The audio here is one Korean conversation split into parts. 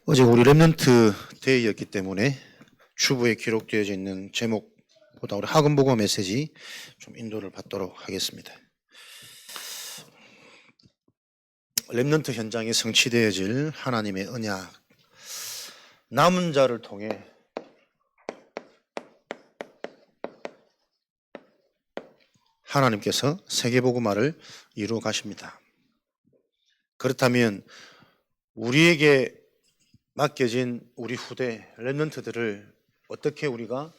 어제 우리 랩런트 데이였기 때문에 주부에 기록되어져 있는 제목보다 우리 학음보고 메시지 좀 인도를 받도록 하겠습니다. 랩런트 현장에 성취되어질 하나님의 언약, 남은 자를 통해 하나님께서 세계복음화를 이루어 가십니다. 그렇다면 우리에게 맡겨진 우리 후대 랩런트들을 어떻게 우리가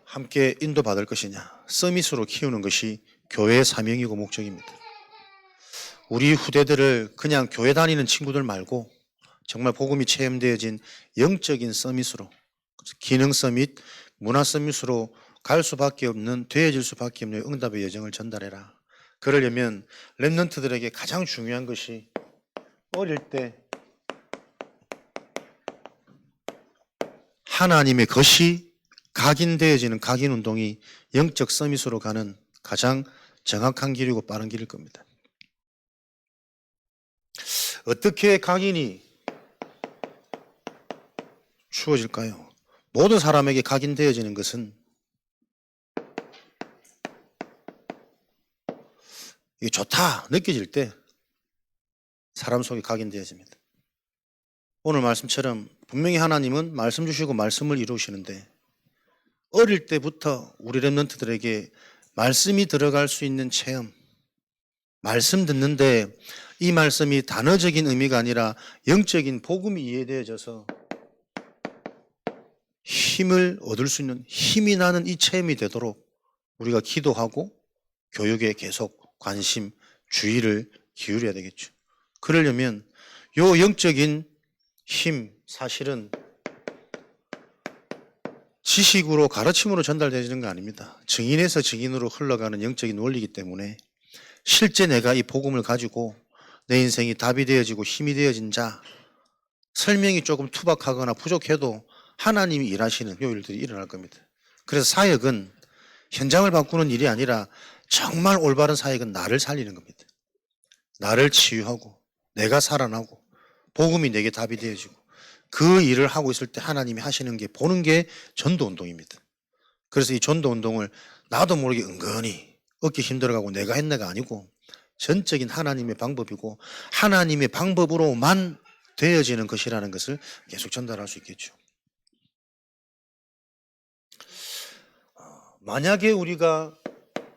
함께 인도받을 것이냐, 서밋으로 키우는 것이 교회의 사명이고 목적입니다. 우리 후대들을 그냥 교회 다니는 친구들 말고 정말 복음이 체험되어진 영적인 서밋으로, 기능 서밋, 문화 서밋으로 갈 수밖에 없는, 되어질 수밖에 없는 응답의 여정을 전달해라. 그러려면 랩런트들에게 가장 중요한 것이 어릴 때 하나님의 것이 각인되어지는 각인운동이 영적 서밋으로 가는 가장 정확한 길이고 빠른 길일 겁니다. 어떻게 각인이 주어질까요? 모든 사람에게 각인되어지는 것은 이게 좋다 느껴질 때 사람 속에 각인되어집니다. 오늘 말씀처럼 분명히 하나님은 말씀 주시고 말씀을 이루시는데 어릴 때부터 우리 랩런트들에게 말씀이 들어갈 수 있는 체험, 말씀 듣는데 이 말씀이 단어적인 의미가 아니라 영적인 복음이 이해되어져서 힘을 얻을 수 있는, 힘이 나는 이 체험이 되도록 우리가 기도하고 교육에 계속 관심, 주의를 기울여야 되겠죠. 그러려면 요 영적인 힘, 사실은 지식으로, 가르침으로 전달되는 거 아닙니다. 증인에서 증인으로 흘러가는 영적인 원리이기 때문에 실제 내가 이 복음을 가지고 내 인생이 답이 되어지고 힘이 되어진 자, 설명이 조금 투박하거나 부족해도 하나님이 일하시는 요 일들이 일어날 겁니다. 그래서 사역은 현장을 바꾸는 일이 아니라 정말 올바른 사역은 나를 살리는 겁니다. 나를 치유하고 내가 살아나고 복음이 내게 답이 되어지고 그 일을 하고 있을 때 하나님이 하시는 게, 보는 게 전도운동입니다. 그래서 이 전도운동을 나도 모르게 은근히 얻기 힘들어가고 내가 했네가 아니고 전적인 하나님의 방법이고 하나님의 방법으로만 되어지는 것이라는 것을 계속 전달할 수 있겠죠. 만약에 우리가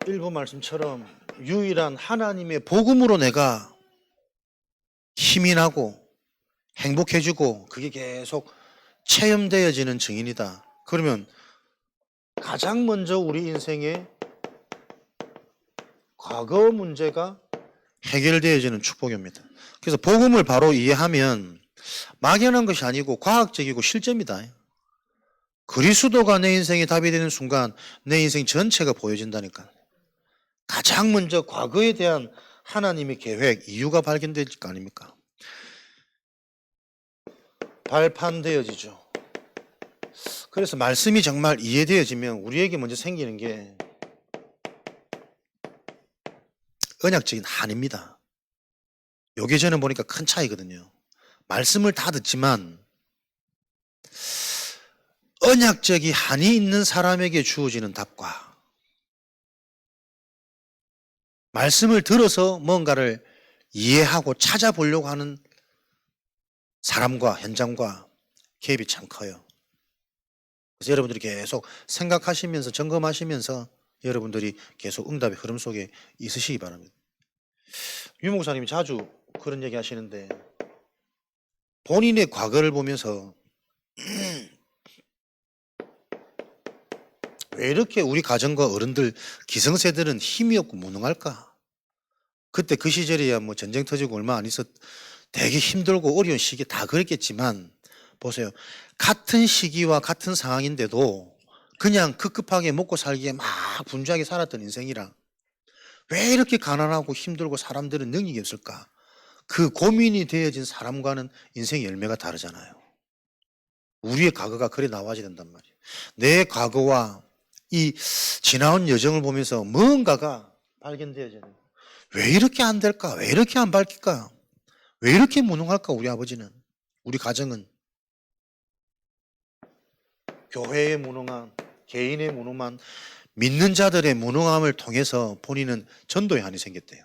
일부 말씀처럼 유일한 하나님의 복음으로 내가 힘이 나고 행복해지고 그게 계속 체험되어지는 증인이다. 그러면 가장 먼저 우리 인생의 과거 문제가 해결되어지는 축복입니다. 그래서 복음을 바로 이해하면 막연한 것이 아니고 과학적이고 실제입니다. 그리스도가 내 인생의 답이 되는 순간 내 인생 전체가 보여진다니까. 가장 먼저 과거에 대한 하나님의 계획, 이유가 발견될 거 아닙니까? 발판되어지죠. 그래서 말씀이 정말 이해되어지면 우리에게 먼저 생기는 게 언약적인 한입니다. 요게 저는 보니까 큰 차이거든요. 말씀을 다 듣지만 언약적인 한이 있는 사람에게 주어지는 답과 말씀을 들어서 뭔가를 이해하고 찾아보려고 하는 사람과 현장과 갭이 참 커요. 그래서 여러분들이 계속 생각하시면서 점검하시면서 여러분들이 계속 응답의 흐름 속에 있으시기 바랍니다. 유 목사님이 자주 그런 얘기 하시는데 본인의 과거를 보면서 왜 이렇게 우리 가정과 어른들, 기성세들은 힘이 없고 무능할까? 그때 그 시절이야 뭐 전쟁 터지고 얼마 안 있었, 되게 힘들고 어려운 시기에 다 그랬겠지만 보세요. 같은 시기와 같은 상황인데도 그냥 급급하게 먹고 살기에 막 분주하게 살았던 인생이라 왜 이렇게 가난하고 힘들고 사람들은 능력이 없을까? 그 고민이 되어진 사람과는 인생의 열매가 다르잖아요. 우리의 과거가 그래 나와야 된단 말이에요. 내 과거와 이 지나온 여정을 보면서 뭔가가 발견되어지는, 왜 이렇게 안 될까? 왜 이렇게 안 밝힐까? 왜 이렇게 무능할까 우리 아버지는, 우리 가정은. 교회의 무능함, 개인의 무능함, 믿는 자들의 무능함을 통해서 본인은 전도의 한이 생겼대요.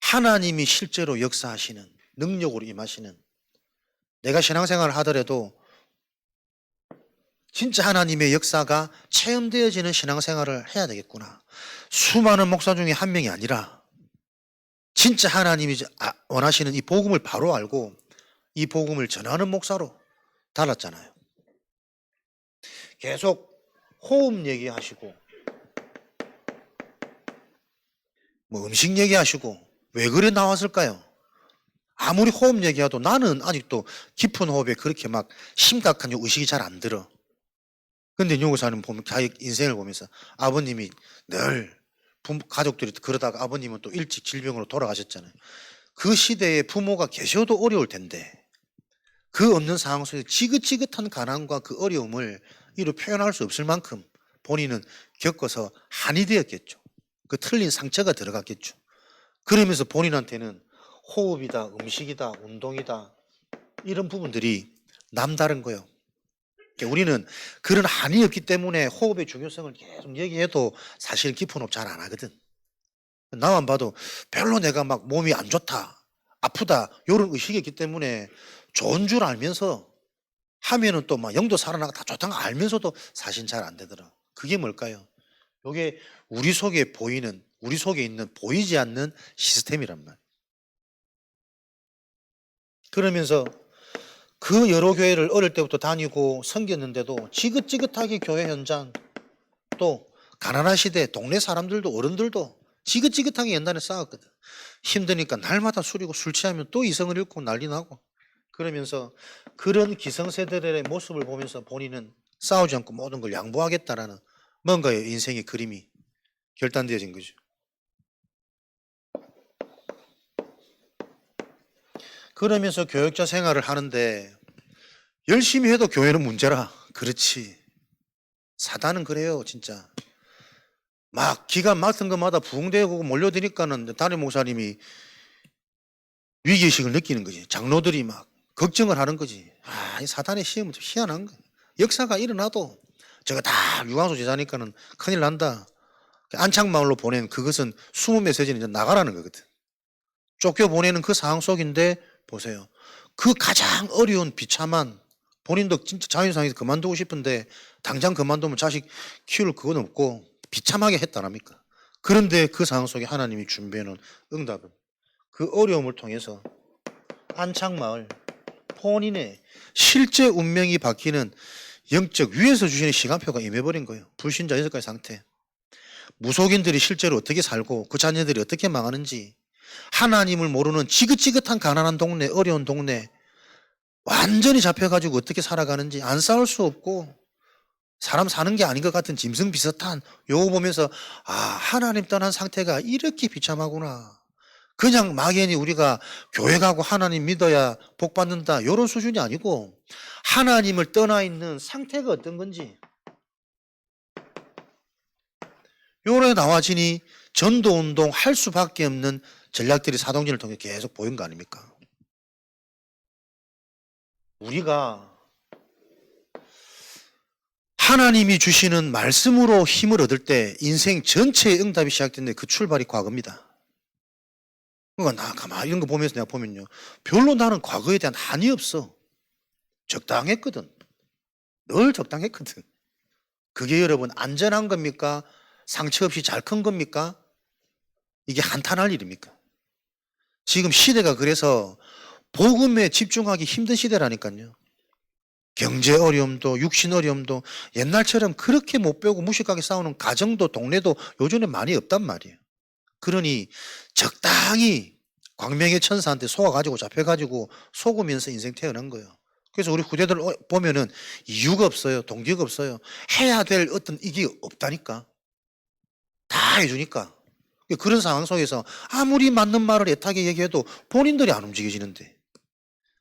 하나님이 실제로 역사하시는, 능력으로 임하시는, 내가 신앙생활을 하더라도 진짜 하나님의 역사가 체험되어지는 신앙생활을 해야 되겠구나. 수많은 목사 중에 한 명이 아니라 진짜 하나님이 원하시는 이 복음을 바로 알고 이 복음을 전하는 목사로 달았잖아요. 계속 호흡 얘기하시고 뭐 음식 얘기하시고 왜 그래 나왔을까요? 아무리 호흡 얘기해도 나는 아직도 깊은 호흡에 그렇게 막 심각한 의식이 잘 안 들어. 근데 요구사는 보면 자기 인생을 보면서 아버님이 늘 가족들이 그러다가 아버님은 또 일찍 질병으로 돌아가셨잖아요. 그 시대에 부모가 계셔도 어려울 텐데 그 없는 상황 속에서 지긋지긋한 가난과 그 어려움을 이로 표현할 수 없을 만큼 본인은 겪어서 한이 되었겠죠. 그 틀린 상처가 들어갔겠죠. 그러면서 본인한테는 호흡이다, 음식이다, 운동이다 이런 부분들이 남다른 거예요. 우리는 그런 한이 없기 때문에 호흡의 중요성을 계속 얘기해도 사실 깊은 호흡 잘 안 하거든. 나만 봐도 별로 내가 막 몸이 안 좋다, 아프다 이런 의식이 있기 때문에 좋은 줄 알면서 하면은 또 막 영도 살아나가 다 좋다는 거 알면서도 사실 잘 안 되더라. 그게 뭘까요? 이게 우리 속에 보이는, 우리 속에 있는 보이지 않는 시스템이란 말. 그러면서 그 여러 교회를 어릴 때부터 다니고 섬겼는데도 지긋지긋하게 교회 현장, 또 가난한 시대 동네 사람들도 어른들도 지긋지긋하게 옛날에 싸웠거든. 힘드니까 날마다 술이고 술 취하면 또 이성을 잃고 난리 나고. 그러면서 그런 기성세대들의 모습을 보면서 본인은 싸우지 않고 모든 걸 양보하겠다라는 뭔가의 인생의 그림이 결단되어진 거죠. 그러면서 교역자 생활을 하는데 열심히 해도 교회는 문제라. 그렇지. 사단은 그래요, 진짜. 막 기가 막힌 것마다 부흥되고 몰려드니까는 담임 목사님이 위기의식을 느끼는 거지. 장로들이 막 걱정을 하는 거지. 이 사단의 시험은 좀 희한한 거야. 역사가 일어나도 저거 다 유광수 제자니까는 큰일 난다. 안창마을로 보낸 그것은 숨은 메시지는 이제 나가라는 거거든. 쫓겨보내는 그 상황 속인데 보세요. 그 가장 어려운 비참한, 본인도 진짜 자연상에서 그만두고 싶은데 당장 그만두면 자식 키울 그건 없고 비참하게 했다랍니까? 그런데 그 상황 속에 하나님이 준비해놓은 응답은 그 어려움을 통해서 안창마을 본인의 실제 운명이 바뀌는 영적 위에서 주시는 시간표가 임해버린 거예요. 불신자 6가지 상태. 무속인들이 실제로 어떻게 살고 그 자녀들이 어떻게 망하는지, 하나님을 모르는 지긋지긋한 가난한 동네, 어려운 동네 완전히 잡혀가지고 어떻게 살아가는지 안 싸울 수 없고 사람 사는 게 아닌 것 같은 짐승 비슷한 요거 보면서 하나님 떠난 상태가 이렇게 비참하구나. 그냥 막연히 우리가 교회 가고 하나님 믿어야 복 받는다 이런 수준이 아니고 하나님을 떠나 있는 상태가 어떤 건지 요래 나와지니 전도운동 할 수밖에 없는 전략들이 사동진을 통해 계속 보인 거 아닙니까? 우리가 하나님이 주시는 말씀으로 힘을 얻을 때 인생 전체의 응답이 시작되는데 그 출발이 과거입니다. 그러니까 나 가만히 이런 거 보면서 내가 보면요, 별로 나는 과거에 대한 한이 없어. 적당했거든. 늘 적당했거든. 그게 여러분 안전한 겁니까? 상처 없이 잘 큰 겁니까? 이게 한탄할 일입니까? 지금 시대가 그래서 복음에 집중하기 힘든 시대라니까요. 경제 어려움도 육신 어려움도 옛날처럼 그렇게 못 배우고 무식하게 싸우는 가정도 동네도 요즘에 많이 없단 말이에요. 그러니 적당히 광명의 천사한테 속아가지고 잡혀가지고 속으면서 인생 태어난 거예요. 그래서 우리 후대들 보면은 이유가 없어요. 동기가 없어요. 해야 될 어떤 이게 없다니까. 다 해주니까. 그런 상황 속에서 아무리 맞는 말을 애타게 얘기해도 본인들이 안 움직여지는데.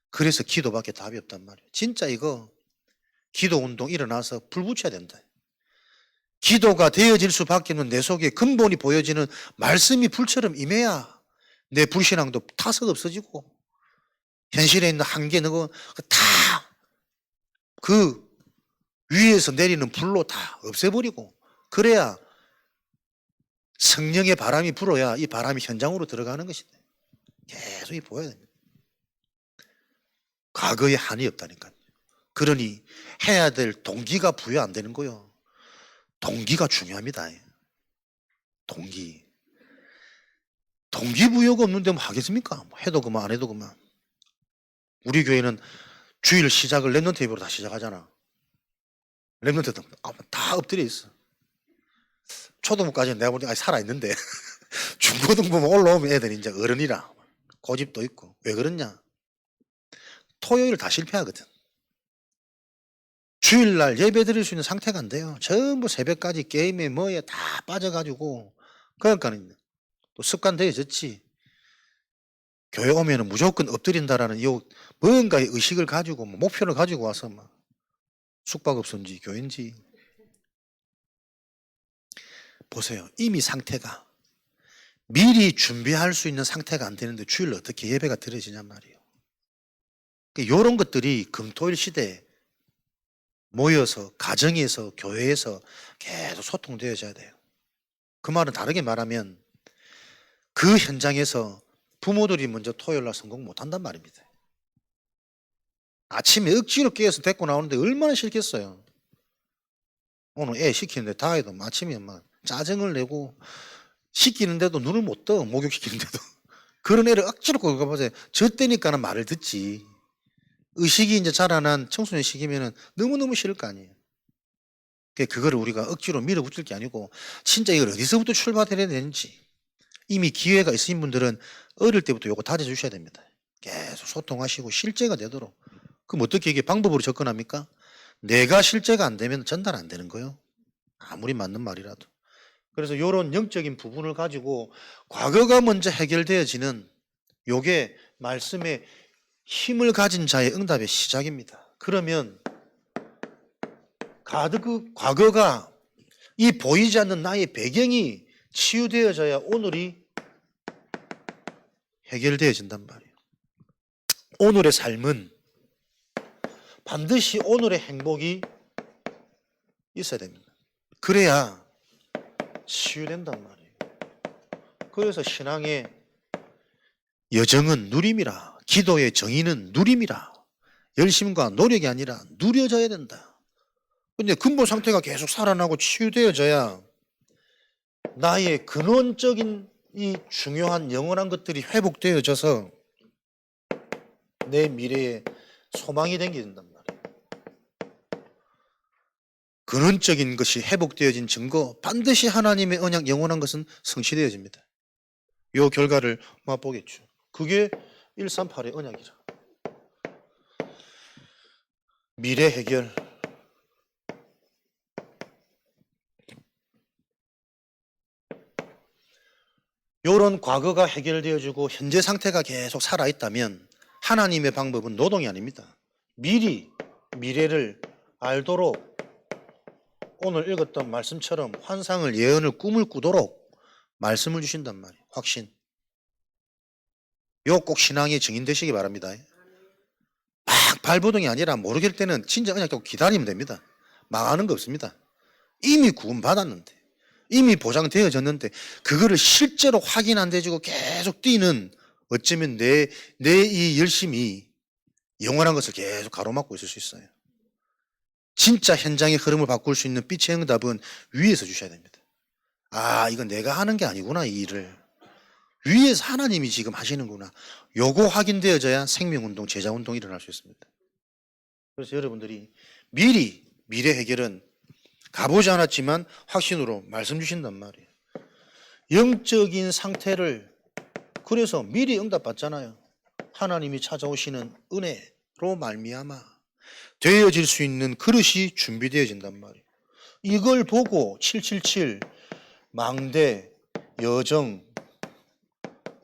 그래서 기도밖에 답이 없단 말이에요. 진짜 이거 기도운동 일어나서 불 붙여야 된다. 기도가 되어질 수밖에 없는 내 속에 근본이 보여지는 말씀이 불처럼 임해야 내 불신앙도 타석 없어지고 현실에 있는 한계 너고 다 그 위에서 내리는 불로 다 없애버리고 그래야 성령의 바람이 불어야 이 바람이 현장으로 들어가는 것인데 계속 보여야 됩니다. 과거에 한이 없다니까요. 그러니 해야 될 동기가 부여 안 되는 거요. 동기가 중요합니다. 동기부여가 없는데 뭐 하겠습니까? 뭐 해도 그만 안 해도 그만. 우리 교회는 주일 시작을 랩넌트 예배로 다 시작하잖아. 랩넌트도 다 엎드려 있어. 초등부까지는 내가 보니까 살아있는데 중고등부만 올라오면 애들이 이제 어른이라 고집도 있고. 왜 그러냐? 토요일 다 실패하거든. 주일날 예배 드릴 수 있는 상태가 안 돼요. 전부 새벽까지 게임에 뭐에 다 빠져가지고. 그러니까 또 습관 되어졌지. 교회 오면은 무조건 엎드린다라는 요 뭔가의 의식을 가지고 뭐 목표를 가지고 와서 막 숙박업소인지 교회인지 보세요. 이미 상태가 미리 준비할 수 있는 상태가 안 되는데 주일날 어떻게 예배가 드려지냔 말이에요. 이런 것들이 금토일 시대에 모여서 가정에서 교회에서 계속 소통되어져야 돼요. 그 말은 다르게 말하면 그 현장에서 부모들이 먼저 토요일날 성공 못한단 말입니다. 아침에 억지로 깨어서 데리고 나오는데 얼마나 싫겠어요. 오늘 애 시키는데 다 해도 아침에 막 짜증을 내고 시키는데도 눈을 못 떠. 목욕시키는데도. 그런 애를 억지로 끌고 가보세요. 저 때니까는 말을 듣지. 의식이 이제 자라난 청소년 시기면은 너무너무 싫을 거 아니에요. 그거를 우리가 억지로 밀어붙일 게 아니고 진짜 이걸 어디서부터 출발해야 되는지 이미 기회가 있으신 분들은 어릴 때부터 요거 다져주셔야 됩니다. 계속 소통하시고 실제가 되도록. 그럼 어떻게 이게 방법으로 접근합니까? 내가 실제가 안 되면 전달 안 되는 거예요. 아무리 맞는 말이라도. 그래서 이런 영적인 부분을 가지고 과거가 먼저 해결되어지는 요게 말씀의 힘을 가진 자의 응답의 시작입니다. 그러면 그 과거가 이 보이지 않는 나의 배경이 치유되어져야 오늘이 해결되어진단 말이에요. 오늘의 삶은 반드시 오늘의 행복이 있어야 됩니다. 그래야 치유된단 말이에요. 그래서 신앙의 여정은 누림이라, 기도의 정의는 누림이라, 열심과 노력이 아니라 누려져야 된다. 근데 근본 상태가 계속 살아나고 치유되어져야 나의 근원적인 이 중요한 영원한 것들이 회복되어져서 내 미래에 소망이 생긴단 말이에요. 근원적인 것이 회복되어진 증거, 반드시 하나님의 언약 영원한 것은 성취되어집니다. 이 결과를 맛보겠죠. 그게 138의 언약이라. 미래 해결. 이런 과거가 해결되어지고 현재 상태가 계속 살아있다면 하나님의 방법은 노동이 아닙니다. 미리 미래를 알도록 오늘 읽었던 말씀처럼 환상을 예언을 꿈을 꾸도록 말씀을 주신단 말이에요. 확신. 요 꼭 신앙의 증인 되시기 바랍니다. 막 발버둥이 아니라 모르겠을 때는 진짜 그냥 기다리면 됩니다. 망하는 거 없습니다. 이미 구원 받았는데 이미 보장되어졌는데 그거를 실제로 확인 안 되지고 계속 뛰는 어쩌면 내 이 열심이 영원한 것을 계속 가로막고 있을 수 있어요. 진짜 현장의 흐름을 바꿀 수 있는 빛의 응답은 위에서 주셔야 됩니다. 아, 이건 내가 하는 게 아니구나, 이 일을. 위에서 하나님이 지금 하시는구나. 요거 확인되어져야 생명운동, 제자운동이 일어날 수 있습니다. 그래서 여러분들이 미리 미래 해결은 가보지 않았지만 확신으로 말씀 주신단 말이에요. 영적인 상태를 그래서 미리 응답받잖아요. 하나님이 찾아오시는 은혜로 말미암아 되어질 수 있는 그릇이 준비되어진단 말이에요. 이걸 보고 777 망대 여정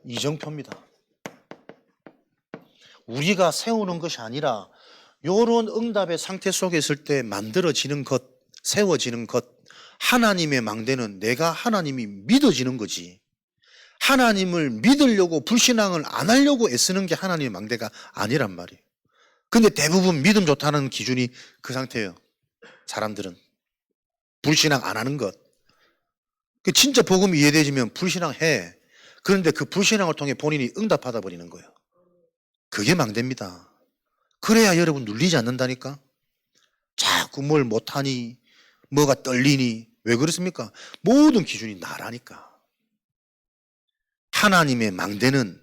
이정표입니다. 우리가 세우는 것이 아니라 이런 응답의 상태 속에 있을 때 만들어지는 것, 세워지는 것, 하나님의 망대는 내가 하나님이 믿어지는 거지. 하나님을 믿으려고 불신앙을 안 하려고 애쓰는 게 하나님의 망대가 아니란 말이에요. 근데 대부분 믿음 좋다는 기준이 그 상태예요. 사람들은 불신앙 안 하는 것. 진짜 복음이 이해되지면 불신앙해. 그런데 그 불신앙을 통해 본인이 응답받아 버리는 거예요. 그게 망대입니다. 그래야 여러분 눌리지 않는다니까. 자꾸 뭘 못하니, 뭐가 떨리니. 왜 그렇습니까? 모든 기준이 나라니까. 하나님의 망대는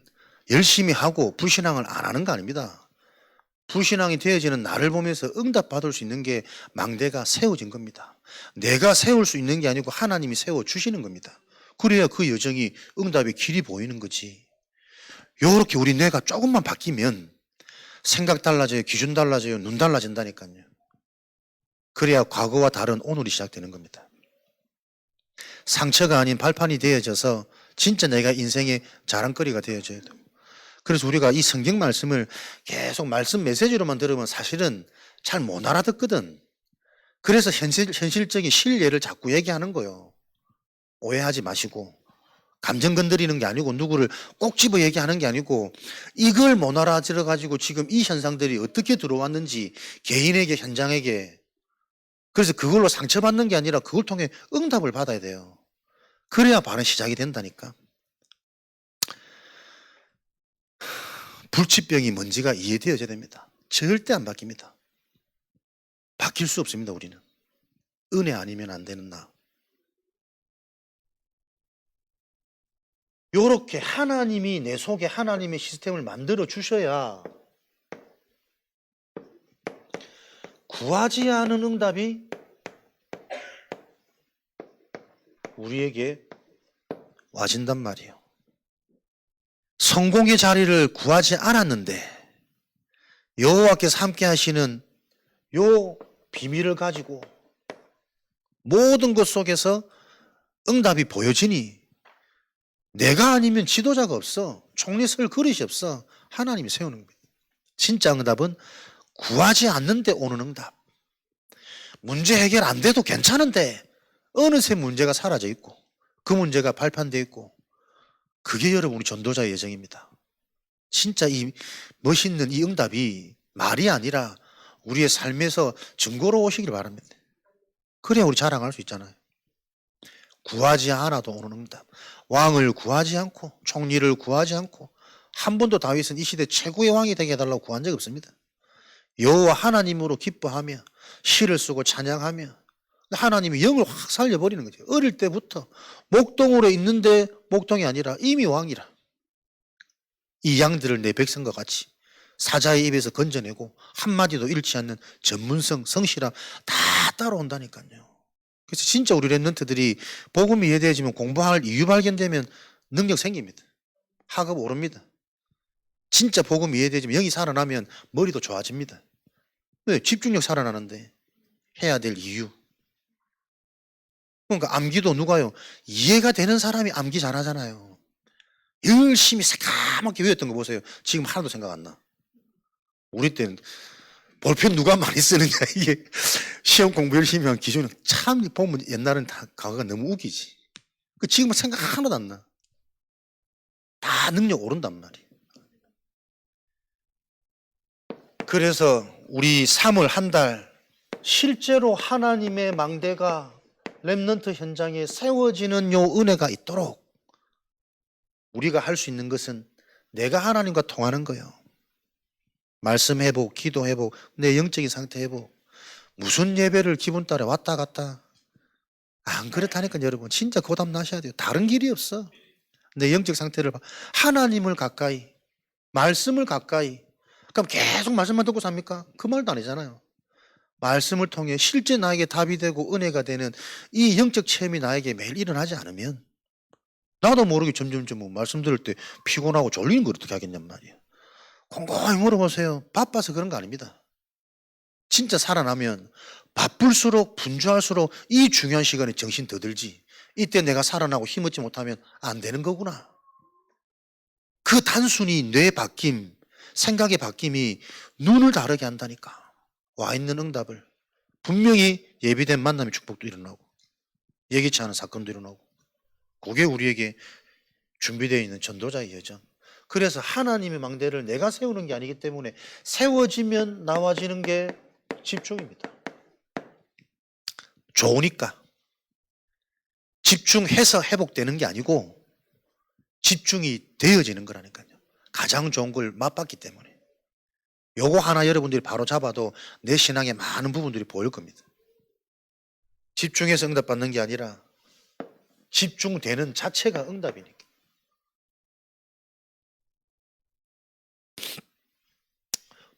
열심히 하고 불신앙을 안 하는 거 아닙니다. 불신앙이 되어지는 나를 보면서 응답받을 수 있는 게 망대가 세워진 겁니다. 내가 세울 수 있는 게 아니고 하나님이 세워주시는 겁니다. 그래야 그 여정이 응답의 길이 보이는 거지. 요렇게 우리 뇌가 조금만 바뀌면 생각 달라져요, 기준 달라져요, 눈 달라진다니까요. 그래야 과거와 다른 오늘이 시작되는 겁니다. 상처가 아닌 발판이 되어져서 진짜 내가 인생의 자랑거리가 되어져야 돼요. 그래서 우리가 이 성경 말씀을 계속 말씀 메시지로만 들으면 사실은 잘 못 알아듣거든. 그래서 현실적인 실례를 자꾸 얘기하는 거예요. 오해하지 마시고. 감정 건드리는 게 아니고 누구를 꼭 집어 얘기하는 게 아니고 이걸 못 알아들어 가지고 지금 이 현상들이 어떻게 들어왔는지 개인에게 현장에게 그래서 그걸로 상처받는 게 아니라 그걸 통해 응답을 받아야 돼요. 그래야 바른 시작이 된다니까. 불치병이 뭔지가 이해되어져야 됩니다. 절대 안 바뀝니다. 바뀔 수 없습니다. 우리는. 은혜 아니면 안 되는 나. 요렇게 하나님이 내 속에 하나님의 시스템을 만들어 주셔야 구하지 않은 응답이 우리에게 와진단 말이에요. 성공의 자리를 구하지 않았는데 여호와께서 함께 하시는 요 비밀을 가지고 모든 것 속에서 응답이 보여지니 내가 아니면 지도자가 없어. 총리 설 그릇이 없어. 하나님이 세우는 거예요. 진짜 응답은 구하지 않는데 오는 응답. 문제 해결 안 돼도 괜찮은데 어느새 문제가 사라져 있고 그 문제가 발판되어 있고 그게 여러분 우리 전도자의 예정입니다. 진짜 이 멋있는 이 응답이 말이 아니라 우리의 삶에서 증거로 오시길 바랍니다. 그래야 우리 자랑할 수 있잖아요. 구하지 않아도 오는 응답. 왕을 구하지 않고 총리를 구하지 않고 한 번도 다윗은 이 시대 최고의 왕이 되게 해달라고 구한 적이 없습니다. 여호와 하나님으로 기뻐하며 시를 쓰고 찬양하며 하나님이 영을 확 살려버리는 거죠. 어릴 때부터 목동으로 있는데 목동이 아니라 이미 왕이라. 이 양들을 내 백성과 같이 사자의 입에서 건져내고 한마디도 잃지 않는 전문성, 성실함 다 따라온다니까요. 그래서 진짜 우리 랩런트들이 복음이 이해되어지면 공부할 이유 발견되면 능력 생깁니다. 학업 오릅니다. 진짜 복음이 이해되어지면 영이 살아나면 머리도 좋아집니다. 왜? 집중력 살아나는데 해야 될 이유. 그러니까 암기도 누가요? 이해가 되는 사람이 암기 잘하잖아요. 열심히 새까맣게 외웠던 거 보세요. 지금 하나도 생각 안 나. 우리 때는 볼펜 누가 많이 쓰느냐 이게 시험 공부 열심히 한 기준은 참 보면 옛날은 다 과거가 너무 웃기지. 그 지금은 생각 하나도 안 나. 다 능력 오른단 말이에요. 그래서 우리 3월 한 달 실제로 하나님의 망대가 렘넌트 현장에 세워지는 요 은혜가 있도록 우리가 할 수 있는 것은 내가 하나님과 통하는 거예요. 말씀 회복, 기도 회복, 내 영적인 상태 회복. 무슨 예배를 기분 따라 왔다 갔다. 안 그렇다니까 여러분. 진짜 고담 나셔야 돼요. 다른 길이 없어. 내 영적 상태를 하나님을 가까이, 말씀을 가까이. 그럼 계속 말씀만 듣고 삽니까? 그 말도 아니잖아요. 말씀을 통해 실제 나에게 답이 되고 은혜가 되는 이 영적 체험이 나에게 매일 일어나지 않으면 나도 모르게 점점점 말씀 들을 때 피곤하고 졸리는 걸 어떻게 하겠냔 말이에요. 곰곰이 물어보세요. 바빠서 그런 거 아닙니다. 진짜 살아나면 바쁠수록 분주할수록 이 중요한 시간에 정신 더 들지. 이때 내가 살아나고 힘얻지 못하면 안 되는 거구나. 그 단순히 뇌 바뀜, 생각의 바뀜이 눈을 다르게 한다니까. 와 있는 응답을. 분명히 예비된 만남의 축복도 일어나고 예기치 않은 사건도 일어나고 그게 우리에게 준비되어 있는 전도자의 여정. 그래서 하나님의 망대를 내가 세우는 게 아니기 때문에 세워지면 나와지는 게 집중입니다. 좋으니까. 집중해서 회복되는 게 아니고 집중이 되어지는 거라니까요. 가장 좋은 걸 맛봤기 때문에. 요거 하나 여러분들이 바로 잡아도 내 신앙의 많은 부분들이 보일 겁니다. 집중해서 응답받는 게 아니라 집중되는 자체가 응답이니까.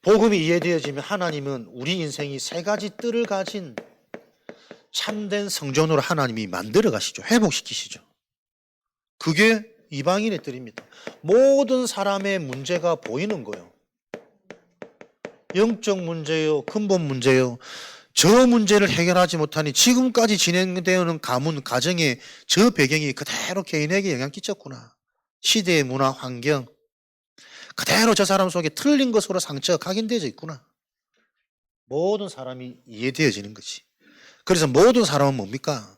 복음이 이해되어지면 하나님은 우리 인생이 세 가지 뜰을 가진 참된 성전으로 하나님이 만들어 가시죠. 회복시키시죠. 그게 이방인의 뜰입니다. 모든 사람의 문제가 보이는 거예요. 영적 문제요, 근본 문제요. 저 문제를 해결하지 못하니 지금까지 진행되어오는 가문, 가정의 저 배경이 그대로 개인에게 영향 끼쳤구나. 시대의 문화, 환경, 그대로 저 사람 속에 틀린 것으로 상처가 각인되어져 있구나. 모든 사람이 이해되어지는 거지. 그래서 모든 사람은 뭡니까?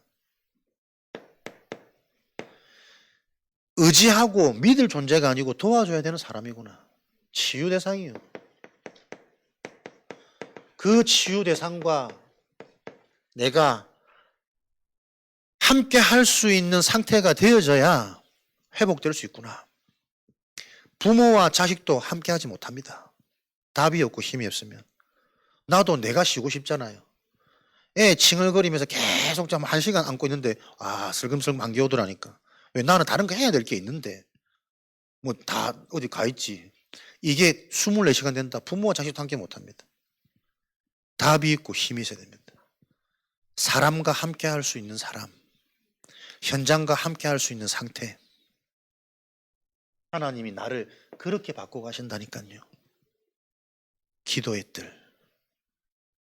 의지하고 믿을 존재가 아니고 도와줘야 되는 사람이구나. 치유 대상이요. 그 치유 대상과 내가 함께 할 수 있는 상태가 되어져야 회복될 수 있구나. 부모와 자식도 함께 하지 못합니다. 답이 없고 힘이 없으면. 나도 내가 쉬고 싶잖아요. 애 칭얼거리면서 계속 좀 1시간 안고 있는데 슬금슬금 안겨 오더라니까. 왜? 나는 다른 거 해야 될 게 있는데 뭐 다 어디 가 있지. 이게 24시간 된다. 부모와 자식도 함께 못합니다. 답이 있고 힘이 있어야 됩니다. 사람과 함께 할 수 있는 사람, 현장과 함께 할 수 있는 상태. 하나님이 나를 그렇게 바꿔 가신다니까요. 기도의 뜰.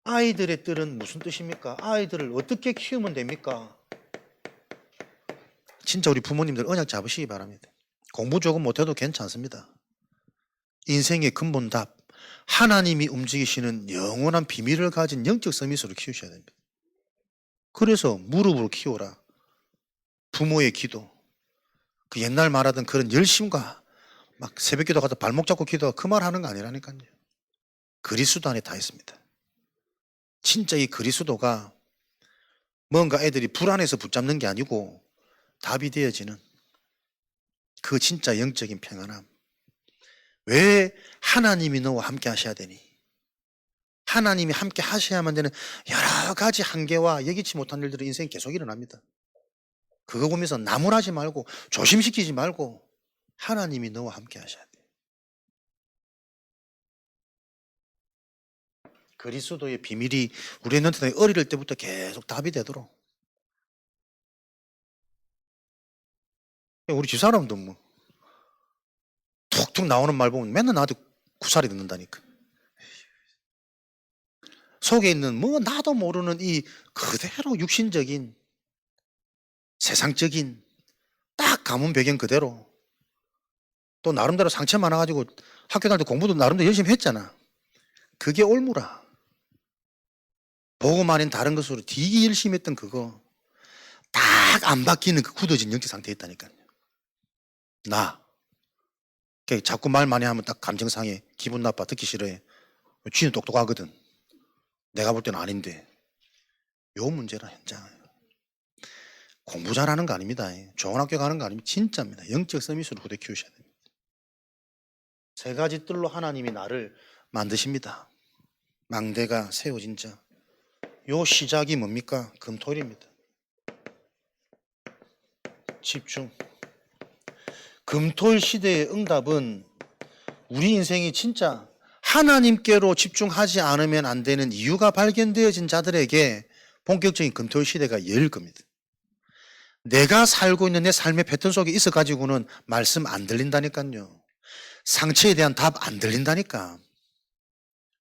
아이들의 뜰은 무슨 뜻입니까? 아이들을 어떻게 키우면 됩니까? 진짜 우리 부모님들 언약 잡으시기 바랍니다. 공부 조금 못해도 괜찮습니다. 인생의 근본 답, 하나님이 움직이시는 영원한 비밀을 가진 영적 서밋으로 키우셔야 됩니다. 그래서 무릎으로 키워라. 부모의 기도, 그 옛날 말하던 그런 열심과 막 새벽기도 가서 발목 잡고 기도하고 그 말 하는 거 아니라니까요. 그리스도 안에 다 있습니다. 진짜 이 그리스도가 뭔가 애들이 불안해서 붙잡는 게 아니고 답이 되어지는 그 진짜 영적인 평안함. 왜 하나님이 너와 함께 하셔야 되니? 하나님이 함께 하셔야만 되는 여러 가지 한계와 예기치 못한 일들이 인생에 계속 일어납니다. 그거 보면서 나무라지 말고 조심시키지 말고 하나님이 너와 함께 하셔야 돼. 그리스도의 비밀이 우리한테 어릴 때부터 계속 답이 되도록. 우리 집사람도 뭐 툭툭 나오는 말 보면 맨날 나한테 구사리 듣는다니까. 속에 있는 뭐 나도 모르는 이 그대로 육신적인 세상적인 딱 가문 배경 그대로 또 나름대로 상처 많아가지고 학교 다닐 때 공부도 나름대로 열심히 했잖아. 그게 올무라. 복음 아닌 다른 것으로 되게 열심히 했던 그거 딱 안 바뀌는 그 굳어진 영적 상태에 있다니까요. 자꾸 말 많이 하면 딱 감정 상해. 기분 나빠. 듣기 싫어해. 쥐는 똑똑하거든. 내가 볼 때는 아닌데. 요 문제라 현장. 공부 잘하는 거 아닙니다. 좋은 학교 가는 거 아닙니다. 진짜입니다. 영적 서밋으로 후대 키우셔야 됩니다. 세 가지 뜰로 하나님이 나를 만드십니다. 망대가 세워진 자. 요 시작이 뭡니까? 금토일입니다. 집중. 금토일 시대의 응답은 우리 인생이 진짜 하나님께로 집중하지 않으면 안 되는 이유가 발견되어진 자들에게 본격적인 금토일 시대가 열릴 겁니다. 내가 살고 있는 내 삶의 패턴 속에 있어 가지고는 말씀 안 들린다니까요. 상처에 대한 답 안 들린다니까.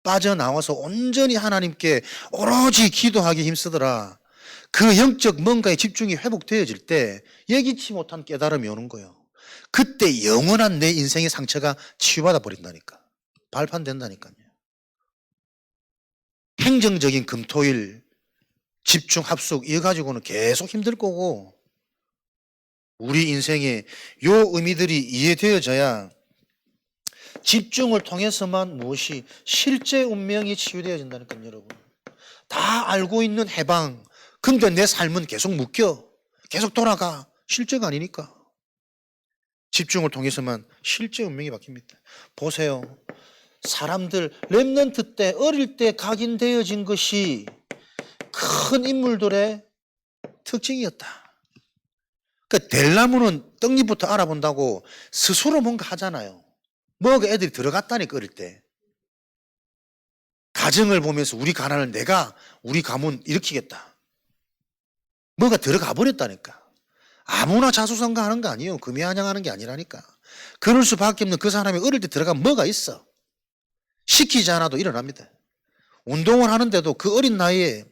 빠져나와서 온전히 하나님께 오로지 기도하기 힘쓰더라. 그 영적 뭔가에 집중이 회복되어질 때 예기치 못한 깨달음이 오는 거예요. 그때 영원한 내 인생의 상처가 치유받아 버린다니까. 발판된다니까요. 행정적인 금토일 집중 합숙 이거 가지고는 계속 힘들 거고 우리 인생에 요 의미들이 이해되어져야 집중을 통해서만 무엇이 실제 운명이 치유되어진다니까요, 여러분. 다 알고 있는 해방. 근데 내 삶은 계속 묶여. 계속 돌아가. 실제가 아니니까. 집중을 통해서만 실제 운명이 바뀝니다. 보세요. 사람들 렘넌트 때 어릴 때 각인되어진 것이 큰 인물들의 특징이었다. 그러니까 델나무는 떡잎부터 알아본다고 스스로 뭔가 하잖아요. 뭐가 애들이 들어갔다니까 어릴 때. 가정을 보면서 우리 가난을 내가 우리 가문 일으키겠다. 뭐가 들어가 버렸다니까. 아무나 자수성가하는 거 아니에요. 금이한양하는 게 아니라니까. 그럴 수밖에 없는 그 사람이 어릴 때 들어가면 뭐가 있어. 시키지 않아도 일어납니다. 운동을 하는데도 그 어린 나이에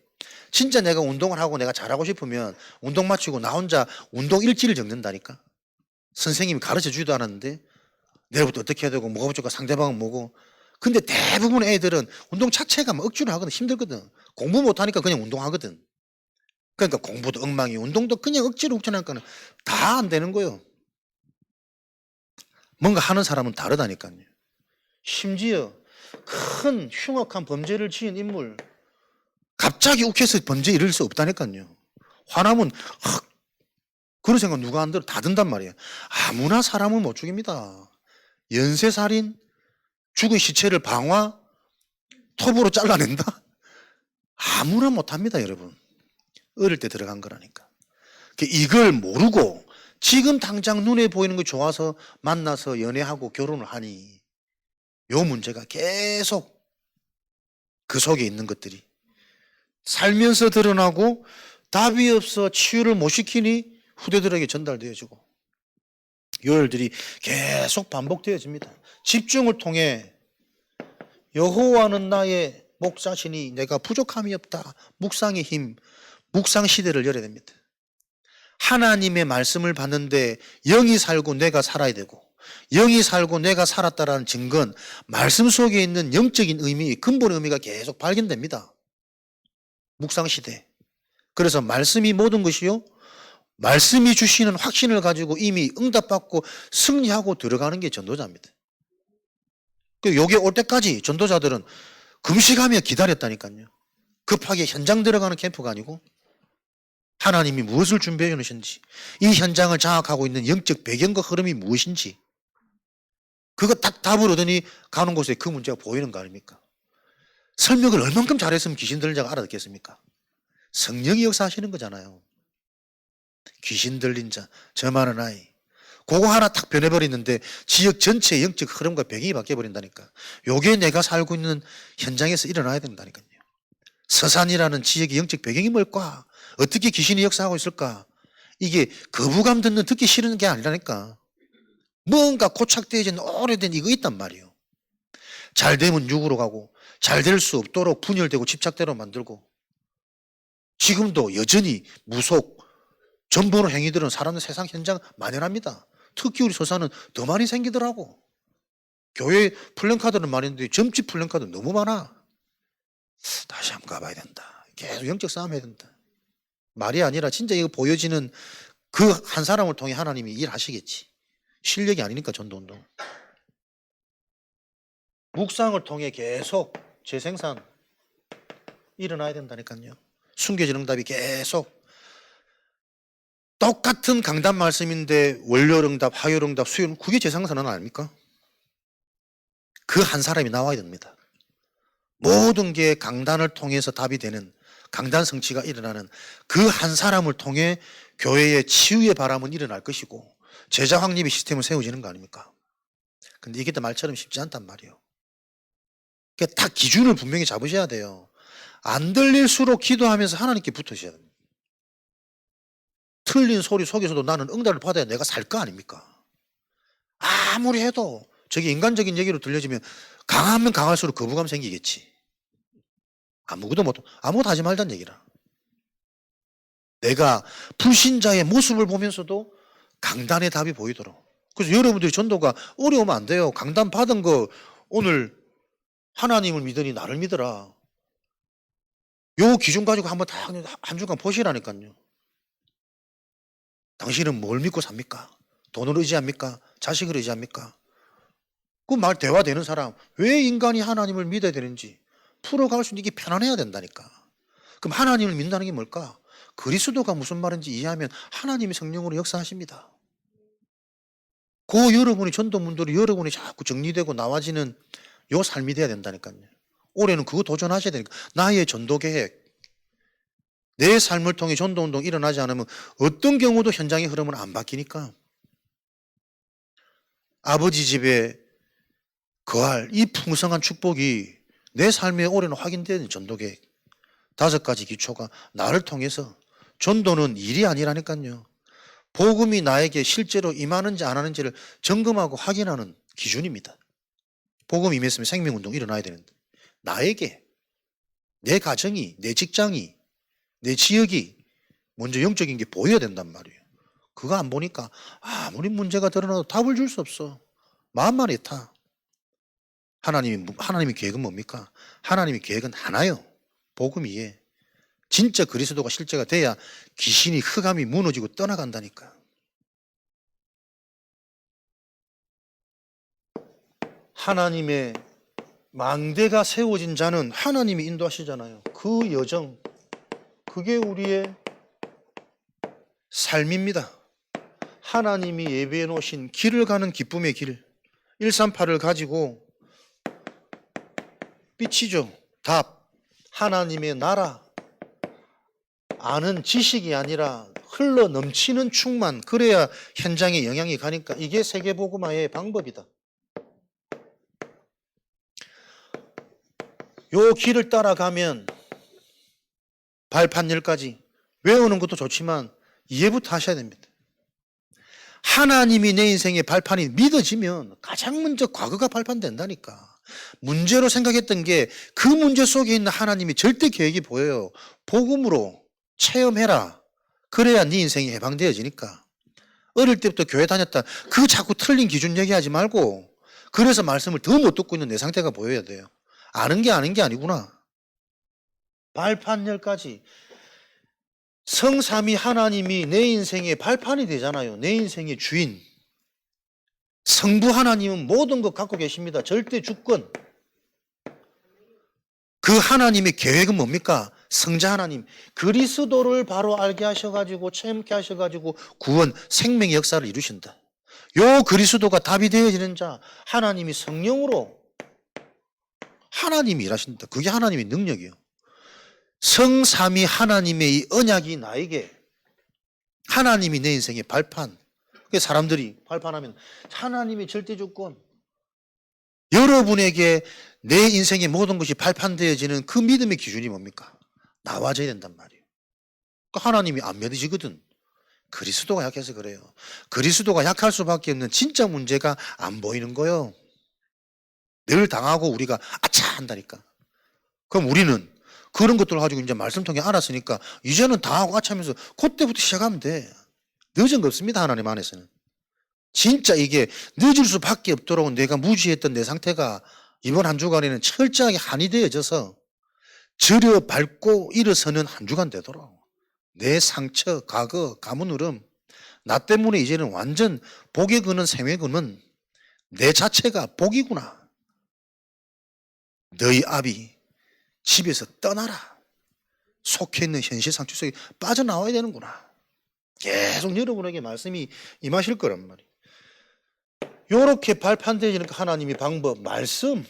진짜 내가 운동을 하고 내가 잘하고 싶으면 운동 마치고 나 혼자 운동 일지를 적는다니까. 선생님이 가르쳐 주지도 않았는데 내일부터 어떻게 해야 되고 뭐가 부족하고 상대방은 뭐고. 근데 대부분 애들은 운동 자체가 막 억지로 하거든. 힘들거든. 공부 못하니까 그냥 운동하거든. 그러니까 공부도 엉망이 운동도 그냥 억지로 하니까 다 안 되는 거예요. 뭔가 하는 사람은 다르다니까요. 심지어 큰 흉악한 범죄를 지은 인물 갑자기 욱해서 범죄에 이를 수 없다니까요. 화나면 그런 생각 누가 안 들어? 다 든단 말이에요. 아무나 사람을 못 죽입니다. 연쇄살인, 죽은 시체를 방화, 톱으로 잘라낸다? 아무나 못합니다, 여러분. 어릴 때 들어간 거라니까. 이걸 모르고 지금 당장 눈에 보이는 거 좋아서 만나서 연애하고 결혼을 하니 요 문제가 계속 그 속에 있는 것들이 살면서 드러나고 답이 없어 치유를 못 시키니 후대들에게 전달되어지고 요 일들이 계속 반복되어집니다. 집중을 통해 여호와는 나의 목자시니 내가 부족함이 없다. 묵상의 힘, 묵상 시대를 열어야 됩니다. 하나님의 말씀을 받는데 영이 살고 내가 살아야 되고 영이 살고 내가 살았다라는 증거는 말씀 속에 있는 영적인 의미, 근본 의미가 계속 발견됩니다. 묵상 시대. 그래서 말씀이 모든 것이요. 말씀이 주시는 확신을 가지고 이미 응답받고 승리하고 들어가는 게 전도자입니다. 요게 올 때까지 전도자들은 금식하며 기다렸다니까요. 급하게 현장 들어가는 캠프가 아니고 하나님이 무엇을 준비해 놓으신지 이 현장을 장악하고 있는 영적 배경과 흐름이 무엇인지 그거 딱 답을 얻으니 가는 곳에 그 문제가 보이는 거 아닙니까? 설명을 얼만큼 잘했으면 귀신 들린 자가 알아듣겠습니까? 성령이 역사하시는 거잖아요. 귀신 들린 자, 저 많은 아이. 그거 하나 딱 변해버리는데 지역 전체의 영적 흐름과 배경이 바뀌어버린다니까. 요게 내가 살고 있는 현장에서 일어나야 된다니까요. 서산이라는 지역의 영적 배경이 뭘까? 어떻게 귀신이 역사하고 있을까? 이게 거부감 듣는 듣기 싫은 게 아니라니까. 뭔가 고착되어진 오래된 이거 있단 말이에요. 잘 되면 육으로 가고 잘 될 수 없도록 분열되고 집착대로 만들고 지금도 여전히 무속 전보는 행위들은 사람들 세상 현장 만연합니다. 특히 우리 서산은 더 많이 생기더라고. 교회 플랜카드는 많은데 점집 플랜카드 너무 많아. 다시 한번 가봐야 된다. 계속 영적 싸움 해야 된다. 말이 아니라 진짜 이거 보여지는 그 한 사람을 통해 하나님이 일하시겠지. 실력이 아니니까 전도운동. 묵상을 통해 계속 재생산 일어나야 된다니까요. 숨겨진 응답이 계속 똑같은 강단 말씀인데 월요응답, 화요응답, 수요일 그게 재생산은 아닙니까? 그 한 사람이 나와야 됩니다. 모든 게 강단을 통해서 답이 되는 강단 성취가 일어나는 그 한 사람을 통해 교회의 치유의 바람은 일어날 것이고 제자 확립의 시스템을 세워지는 거 아닙니까? 근데 이게 또 말처럼 쉽지 않단 말이에요. 그러니까 딱 기준을 분명히 잡으셔야 돼요. 안 들릴수록 기도하면서 하나님께 붙으셔야 됩니다. 틀린 소리 속에서도 나는 응답을 받아야 내가 살 거 아닙니까? 아무리 해도 저게 인간적인 얘기로 들려지면 강하면 강할수록 거부감 생기겠지. 아무것도 하지 말란 얘기라. 내가 불신자의 모습을 보면서도 강단의 답이 보이도록. 그래서 여러분들이 전도가 어려우면 안 돼요. 강단 받은 거 오늘 하나님을 믿으니 나를 믿어라. 요 기준 가지고 한번 다 한 주간 보시라니까요. 당신은 뭘 믿고 삽니까? 돈을 의지합니까? 자식을 의지합니까? 그 말 대화되는 사람, 왜 인간이 하나님을 믿어야 되는지 풀어갈 수 있는 게 편안해야 된다니까. 그럼 하나님을 믿는다는 게 뭘까? 그리스도가 무슨 말인지 이해하면 하나님이 성령으로 역사하십니다. 그 여러분이 전도문들이 여러분이 자꾸 정리되고 나와지는 요 삶이 돼야 된다니까요. 올해는 그거 도전하셔야 되니까. 나의 전도 계획. 내 삶을 통해 전도운동 일어나지 않으면 어떤 경우도 현장의 흐름은 안 바뀌니까. 아버지 집에 거할 이 풍성한 축복이 내 삶에 올해는 확인되는 전도 계획. 5가지 기초가 나를 통해서 전도는 일이 아니라니까요. 복음이 나에게 실제로 임하는지 안 하는지를 점검하고 확인하는 기준입니다. 복음이 임했으면 생명운동 일어나야 되는데 나에게 내 가정이 내 직장이 내 지역이 먼저 영적인 게 보여야 된단 말이에요. 그거 안 보니까 아무리 문제가 드러나도 답을 줄 수 없어. 마음만 애타. 하나님의 계획은 뭡니까? 하나님의 계획은 하나요. 복음이에 진짜 그리스도가 실제가 돼야 귀신이 흑암이 무너지고 떠나간다니까. 하나님의 망대가 세워진 자는 하나님이 인도하시잖아요. 그 여정, 그게 우리의 삶입니다. 하나님이 예비해 놓으신 길을 가는 기쁨의 길, 138을 가지고 삐치죠. 답, 하나님의 나라, 아는 지식이 아니라 흘러 넘치는 충만, 그래야 현장에 영향이 가니까 이게 세계복음화의 방법이다. 요 길을 따라가면 발판열까지 외우는 것도 좋지만 이해부터 하셔야 됩니다. 하나님이 내 인생의 발판이 믿어지면 가장 먼저 과거가 발판된다니까. 문제로 생각했던 게 그 문제 속에 있는 하나님이 절대 계획이 보여요. 복음으로 체험해라. 그래야 네 인생이 해방되어지니까. 어릴 때부터 교회 다녔다. 그 자꾸 틀린 기준 얘기하지 말고 그래서 말씀을 더 못 듣고 있는 내 상태가 보여야 돼요. 아는 게 아니구나. 발판열까지. 성삼위 하나님이 내 인생의 발판이 되잖아요. 내 인생의 주인. 성부 하나님은 모든 것 갖고 계십니다. 절대 주권. 그 하나님의 계획은 뭡니까? 성자 하나님. 그리스도를 바로 알게 하셔가지고 체험케 하셔가지고 구원, 생명의 역사를 이루신다. 요 그리스도가 답이 되어지는 자, 하나님이 성령으로 하나님이 일하신다. 그게 하나님의 능력이에요. 성삼위 하나님의 이 언약이 나에게 하나님이 내 인생의 발판. 사람들이 발판하면 하나님의 절대 주권. 여러분에게 내 인생의 모든 것이 발판되어지는 그 믿음의 기준이 뭡니까? 나와져야 된단 말이에요. 그러니까 하나님이 안 믿어지거든. 그리스도가 약해서 그래요. 그리스도가 약할 수밖에 없는 진짜 문제가 안 보이는 거예요. 늘 당하고 우리가 아차 한다니까. 그럼 우리는 그런 것들을 가지고 이제 말씀 통해 알았으니까 이제는 당하고 아차하면서 그때부터 시작하면 돼. 늦은 거 없습니다. 하나님 안에서는. 진짜 이게 늦을 수밖에 없도록 내가 무지했던 내 상태가 이번 한 주간에는 철저하게 한이 되어져서 저려 밟고 일어서는 한 주간 되도록 내 상처, 과거, 가문 흐름 나 때문에 이제는 완전 복에 거는 생에 거는 내 자체가 복이구나. 너희 아비 집에서 떠나라. 속해 있는 현실 상처 속에 빠져나와야 되는구나. 계속 여러분에게 말씀이 임하실 거란 말이에요. 요렇게 발판되어지니까 하나님의 방법, 말씀,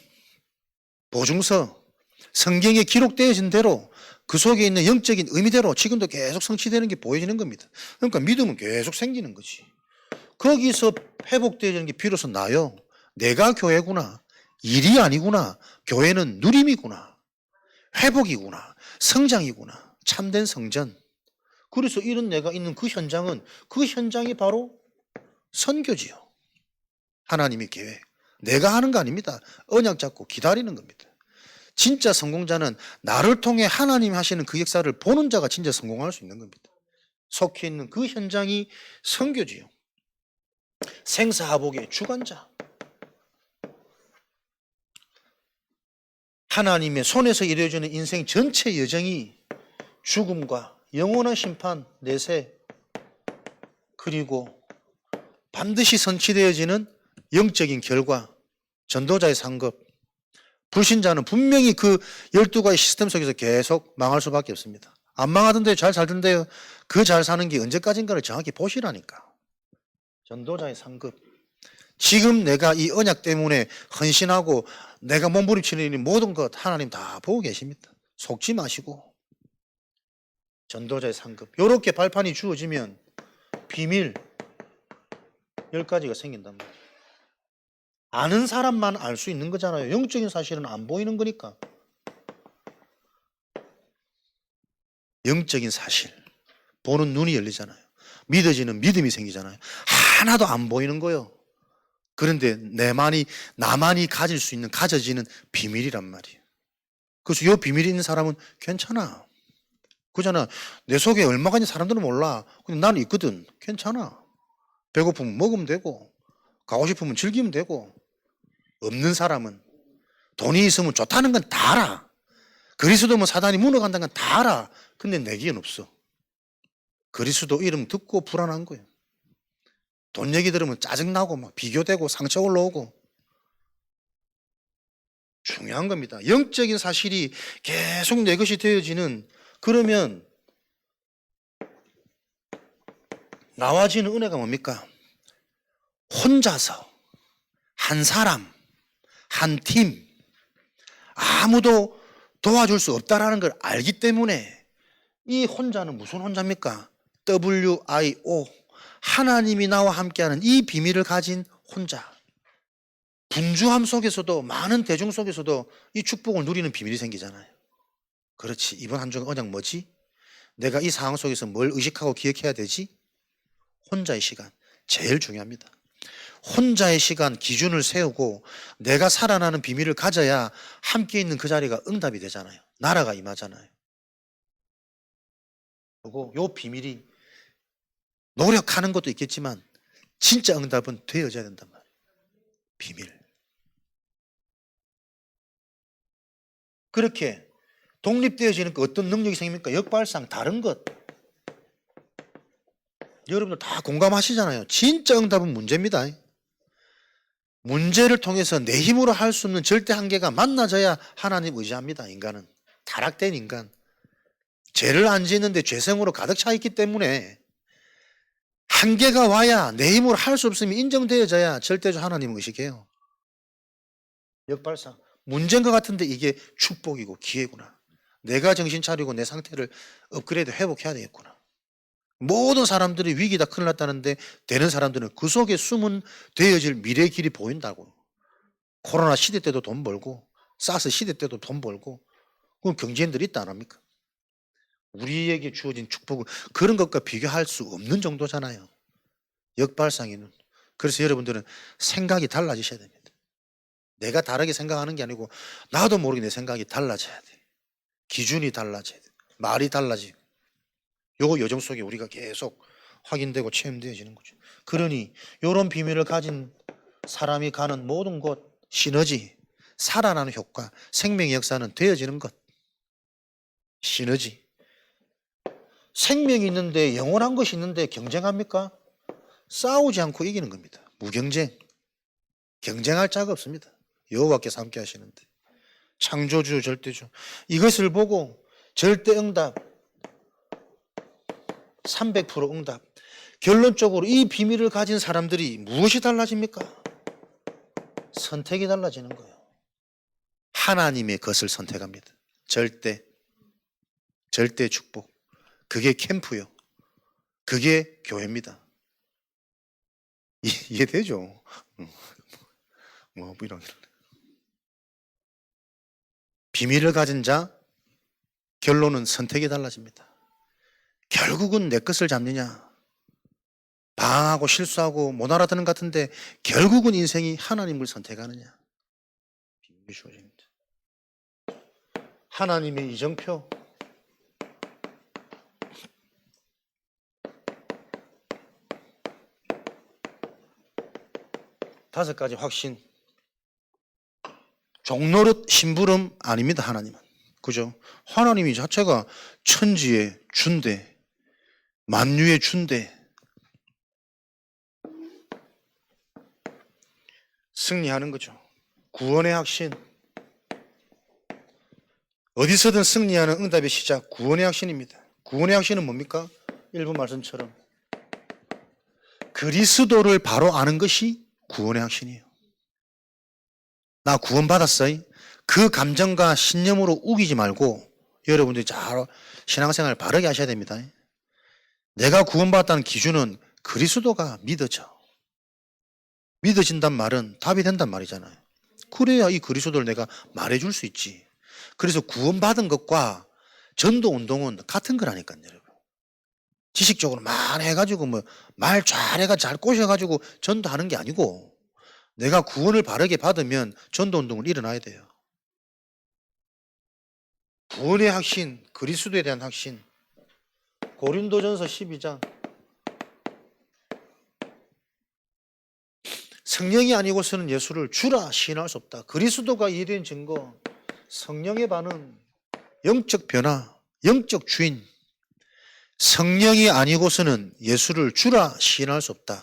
보증서, 성경에 기록되어진 대로 그 속에 있는 영적인 의미대로 지금도 계속 성취되는 게 보여지는 겁니다. 그러니까 믿음은 계속 생기는 거지. 거기서 회복되어지는 게 비로소 나요. 내가 교회구나. 일이 아니구나. 교회는 누림이구나. 회복이구나. 성장이구나. 참된 성전. 그래서 이런 내가 있는 그 현장은 그 현장이 바로 선교지요. 하나님의 계획. 내가 하는 거 아닙니다. 언약 잡고 기다리는 겁니다. 진짜 성공자는 나를 통해 하나님이 하시는 그 역사를 보는 자가 진짜 성공할 수 있는 겁니다. 속해 있는 그 현장이 선교지요. 생사하복의 주관자. 하나님의 손에서 이루어지는 인생 전체 여정이 죽음과 영원한 심판, 내세, 그리고 반드시 성취되어지는 영적인 결과, 전도자의 상급. 불신자는 분명히 그 12가지 시스템 속에서 계속 망할 수밖에 없습니다. 안 망하던데 잘 살던데요. 그 잘 사는 게 언제까지인가를 정확히 보시라니까. 전도자의 상급. 지금 내가 이 언약 때문에 헌신하고 내가 몸부림치는 이 모든 것 하나님 다 보고 계십니다. 속지 마시고. 전도자의 상급. 이렇게 발판이 주어지면 비밀 10가지가 생긴단 말이에요. 아는 사람만 알 수 있는 거잖아요. 영적인 사실은 안 보이는 거니까. 영적인 사실. 보는 눈이 열리잖아요. 믿어지는 믿음이 생기잖아요. 하나도 안 보이는 거예요. 그런데 나만이 가질 수 있는, 가져지는 비밀이란 말이에요. 그래서 이 비밀이 있는 사람은 괜찮아. 그잖아. 내 속에 얼마가 있는 사람들은 몰라. 근데 나는 있거든. 괜찮아. 배고프면 먹으면 되고, 가고 싶으면 즐기면 되고, 없는 사람은 돈이 있으면 좋다는 건 다 알아. 그리스도 뭐 사단이 무너간다는 건 다 알아. 근데 내기엔 없어. 그리스도 이름 듣고 불안한 거예요. 돈 얘기 들으면 짜증나고 막 비교되고 상처 올라오고. 중요한 겁니다. 영적인 사실이 계속 내 것이 되어지는, 그러면 나와지는 은혜가 뭡니까? 혼자서 한 사람, 한 팀, 아무도 도와줄 수 없다라는 걸 알기 때문에 이 혼자는 무슨 혼자입니까? WIO, 하나님이 나와 함께하는 이 비밀을 가진 혼자. 분주함 속에서도, 많은 대중 속에서도 이 축복을 누리는 비밀이 생기잖아요. 그렇지. 이번 한 주간 언약 뭐지? 내가 이 상황 속에서 뭘 의식하고 기억해야 되지? 혼자의 시간 제일 중요합니다. 혼자의 시간 기준을 세우고 내가 살아나는 비밀을 가져야 함께 있는 그 자리가 응답이 되잖아요. 나라가 임하잖아요. 그리고 요 비밀이 노력하는 것도 있겠지만 진짜 응답은 되어져야 된단 말이에요. 비밀. 그렇게 독립되어지는 그 어떤 능력이 생깁니까? 역발상 다른 것. 여러분들 다 공감하시잖아요. 진짜 응답은 문제입니다. 문제를 통해서 내 힘으로 할 수 없는 절대 한계가 만나져야 하나님 의지합니다. 인간은. 타락된 인간. 죄를 안 짓는데 죄성으로 가득 차 있기 때문에 한계가 와야, 내 힘으로 할 수 없음이 인정되어져야 절대적 하나님을 의식해요. 역발상. 문제인 것 같은데 이게 축복이고 기회구나. 내가 정신 차리고 내 상태를 업그레이드 회복해야 되겠구나. 모든 사람들이 위기다 큰일 났다는데 되는 사람들은 그 속에 숨은 되어질 미래의 길이 보인다고. 코로나 시대 때도 돈 벌고 사스 시대 때도 돈 벌고, 그럼 경제인들이 있다 안 합니까? 우리에게 주어진 축복은 그런 것과 비교할 수 없는 정도잖아요. 역발상에는. 그래서 여러분들은 생각이 달라지셔야 됩니다. 내가 다르게 생각하는 게 아니고 나도 모르게 내 생각이 달라져야 돼. 기준이 달라져야 돼. 말이 달라지고. 요거 여정 속에 우리가 계속 확인되고 체험되어지는 거죠. 그러니 이런 비밀을 가진 사람이 가는 모든 곳, 시너지, 살아나는 효과, 생명의 역사는 되어지는 것. 시너지. 생명이 있는데, 영원한 것이 있는데 경쟁합니까? 싸우지 않고 이기는 겁니다. 무경쟁. 경쟁할 자가 없습니다. 여호와께서 함께 하시는데. 창조주, 절대주. 이것을 보고 절대 응답, 300% 응답. 결론적으로 이 비밀을 가진 사람들이 무엇이 달라집니까? 선택이 달라지는 거예요. 하나님의 것을 선택합니다. 절대 축복. 그게 캠프요. 그게 교회입니다. 이해되죠? 뭐 이런. 비밀을 가진 자, 결론은 선택이 달라집니다. 결국은 내 것을 잡느냐, 방황하고 실수하고 못 알아듣는 것 같은데 결국은 인생이 하나님을 선택하느냐. 비밀이 주어집니다. 하나님의 이정표. 다섯 가지 확신. 종노릇 심부름 아닙니다. 하나님은. 그죠? 하나님이 자체가 천지의 준대, 만유의 준대, 승리하는 거죠. 구원의 확신. 어디서든 승리하는 응답의 시작, 구원의 확신입니다. 구원의 확신은 뭡니까? 일부 말씀처럼 그리스도를 바로 아는 것이 구원의 확신이에요. 나 구원받았어. 그 감정과 신념으로 우기지 말고 여러분들이 잘 신앙생활 바르게 하셔야 됩니다. 내가 구원받았다는 기준은 그리스도가 믿어져. 믿어진단 말은 답이 된단 말이잖아요. 그래야 이 그리스도를 내가 말해줄 수 있지. 그래서 구원받은 것과 전도운동은 같은 거라니까요, 여러분. 지식적으로 만 해가지고 말 잘해가 잘 꼬셔가지고 전도하는 게 아니고 내가 구원을 바르게 받으면 전도운동을 일어나야 돼요. 구원의 확신, 그리스도에 대한 확신. 고린도전서 12장. 성령이 아니고서는 예수를 주라 시인할 수 없다. 그리스도가 이해된 증거, 성령의 반응, 영적 변화, 영적 주인. 성령이 아니고서는 예수를 주라 시인할 수 없다.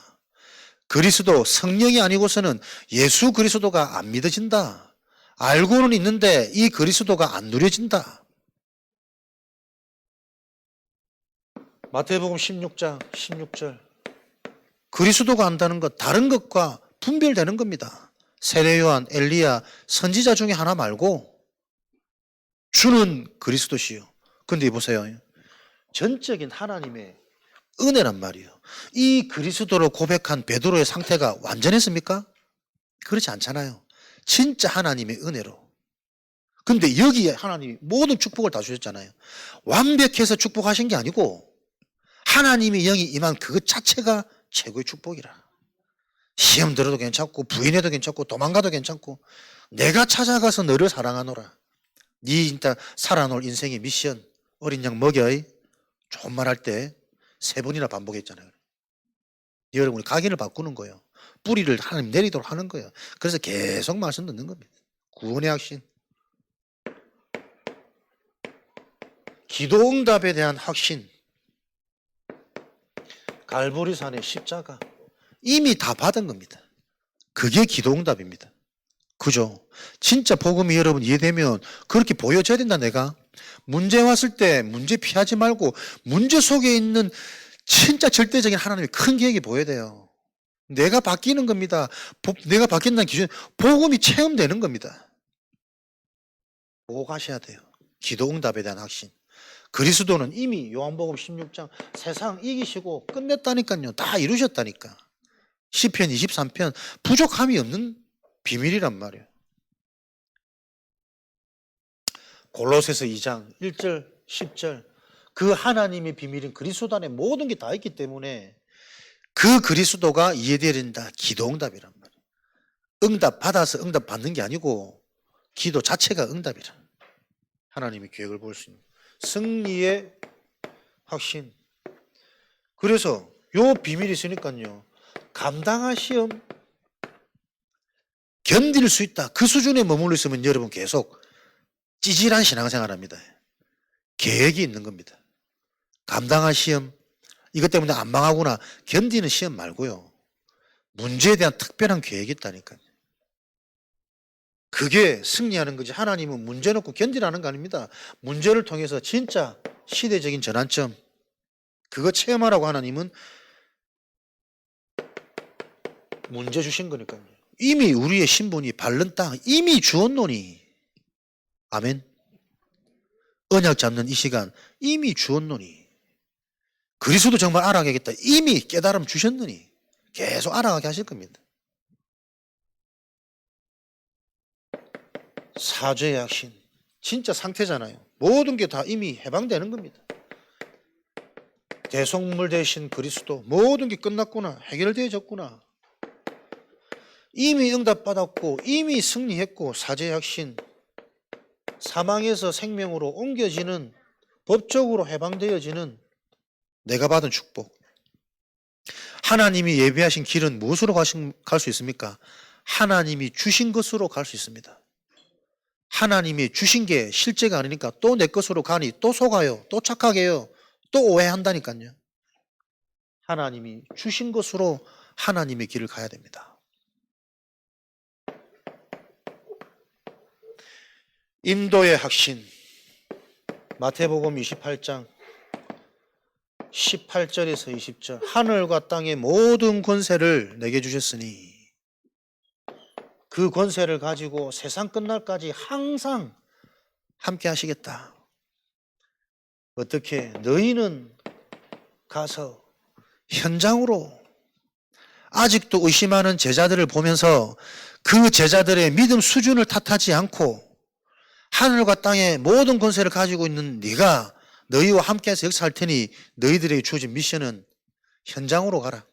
그리스도, 성령이 아니고서는 예수 그리스도가 안 믿어진다. 알고는 있는데 이 그리스도가 안 누려진다. 마태복음 16장 16절. 그리스도가 안다는 것, 다른 것과 분별되는 겁니다. 세례 요한, 엘리야, 선지자 중에 하나 말고 주는 그리스도시요. 근데 보세요. 전적인 하나님의 은혜란 말이에요. 이 그리스도를 고백한 베드로의 상태가 완전했습니까? 그렇지 않잖아요. 진짜 하나님의 은혜로. 근데 여기에 하나님이 모든 축복을 다 주셨잖아요. 완벽해서 축복하신 게 아니고 하나님이 영이 임한 그것 자체가 최고의 축복이라. 시험 들어도 괜찮고 부인해도 괜찮고 도망가도 괜찮고 내가 찾아가서 너를 사랑하노라. 네 진짜 살아놓을 인생의 미션. 어린 양 먹여이. 좋은 말 할 때 3번이나 반복했잖아요. 여러분이 각인을 바꾸는 거예요. 뿌리를 하나님 내리도록 하는 거예요. 그래서 계속 말씀 듣는 겁니다. 구원의 확신. 기도응답에 대한 확신. 갈보리산의 십자가. 이미 다 받은 겁니다. 그게 기도응답입니다. 그죠? 진짜 복음이 여러분 이해되면 그렇게 보여줘야 된다. 내가 문제 왔을 때 문제 피하지 말고 문제 속에 있는 진짜 절대적인 하나님의 큰 계획이 보여야 돼요. 내가 바뀌는 겁니다. 내가 바뀐다는 기준, 복음이 체험되는 겁니다. 보고 가셔야 돼요. 기도응답에 대한 확신. 그리스도는 이미 요한복음 16장 세상 이기시고 끝냈다니까요. 다 이루셨다니까. 시편 23편 부족함이 없는 비밀이란 말이에요. 골로새서 2장 1절 10절 그 하나님의 비밀인 그리스도 안에 모든 게 다 있기 때문에 그 그리스도가 이해되어진다. 기도응답이란 말이에요. 응답 받아서 응답 받는 게 아니고 기도 자체가 응답이라. 하나님의 계획을 볼 수 있는 승리의 확신. 그래서 요 비밀이 있으니까요. 감당할 시험 견딜 수 있다. 그 수준에 머물러 있으면 여러분 계속 찌질한 신앙생활 합니다. 계획이 있는 겁니다. 감당할 시험, 이것 때문에 안 망하구나. 견디는 시험 말고요. 문제에 대한 특별한 계획이 있다니까요. 그게 승리하는 거지. 하나님은 문제 놓고 견디라는 거 아닙니다. 문제를 통해서 진짜 시대적인 전환점, 그거 체험하라고 하나님은 문제 주신 거니까요. 이미 우리의 신분이 밟는 땅 이미 주었노니. 아멘. 언약 잡는 이 시간 이미 주었노니. 그리스도 정말 알아가겠다. 이미 깨달음 주셨느니 계속 알아가게 하실 겁니다. 사죄의 확신. 진짜 상태잖아요. 모든 게 다 이미 해방되는 겁니다. 대속물 대신 그리스도 모든 게 끝났구나. 해결되어졌구나. 이미 응답받았고 이미 승리했고 사죄의 확신. 사망에서 생명으로 옮겨지는 법적으로 해방되어지는 내가 받은 축복. 하나님이 예비하신 길은 무엇으로 갈 수 있습니까? 하나님이 주신 것으로 갈 수 있습니다. 하나님이 주신 게 실제가 아니니까 또 내 것으로 가니 또 속아요. 또 착하게 해요. 또 오해한다니까요. 하나님이 주신 것으로 하나님의 길을 가야 됩니다. 인도의 확신 마태복음 28장 18절에서 20절 하늘과 땅의 모든 권세를 내게 주셨으니 그 권세를 가지고 세상 끝날까지 항상 함께 하시겠다. 어떻게? 너희는 가서 현장으로 아직도 의심하는 제자들을 보면서 그 제자들의 믿음 수준을 탓하지 않고 하늘과 땅의 모든 권세를 가지고 있는 네가 너희와 함께해서 역사할 테니 너희들에게 주어진 미션은 현장으로 가라.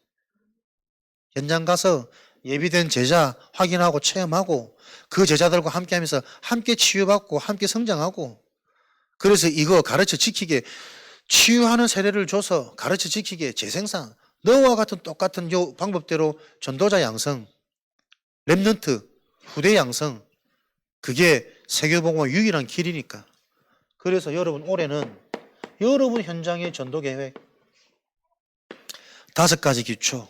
현장 가서 예비된 제자 확인하고 체험하고 그 제자들과 함께하면서 함께 치유받고 함께 성장하고 그래서 이거 가르쳐 지키게 치유하는 세례를 줘서 가르쳐 지키게 재생산 너와 같은 똑같은 요 방법대로 전도자 양성 렘넌트 후대 양성 그게 세계복음의 유일한 길이니까 그래서 여러분 올해는 여러분 현장의 전도 계획 5가지 기초